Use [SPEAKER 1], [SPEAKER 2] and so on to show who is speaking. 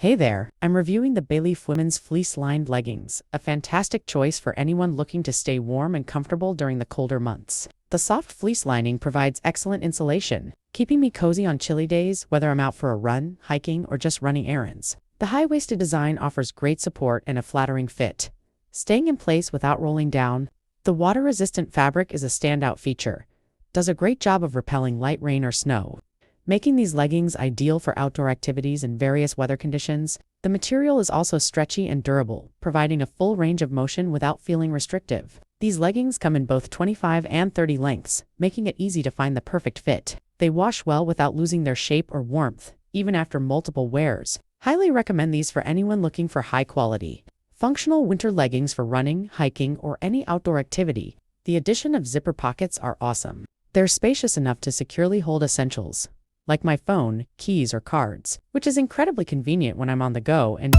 [SPEAKER 1] Hey there, I'm reviewing the BALEAF Women's Fleece-Lined Leggings, a fantastic choice for anyone looking to stay warm and comfortable during the colder months. The soft fleece lining provides excellent insulation, keeping me cozy on chilly days, whether I'm out for a run, hiking, or just running errands. The high-waisted design offers great support and a flattering fit, staying in place without rolling down. The water-resistant fabric is a standout feature, does a great job of repelling light rain or snow, making these leggings ideal for outdoor activities in various weather conditions. The material is also stretchy and durable, providing a full range of motion without feeling restrictive. These leggings come in both 25 and 30 lengths, making it easy to find the perfect fit. They wash well without losing their shape or warmth, even after multiple wears. Highly recommend these for anyone looking for high-quality, functional winter leggings for running, hiking, or any outdoor activity. The addition of zipper pockets are awesome. They're spacious enough to securely hold essentials, like my phone, keys, or cards, which is incredibly convenient when I'm on the go and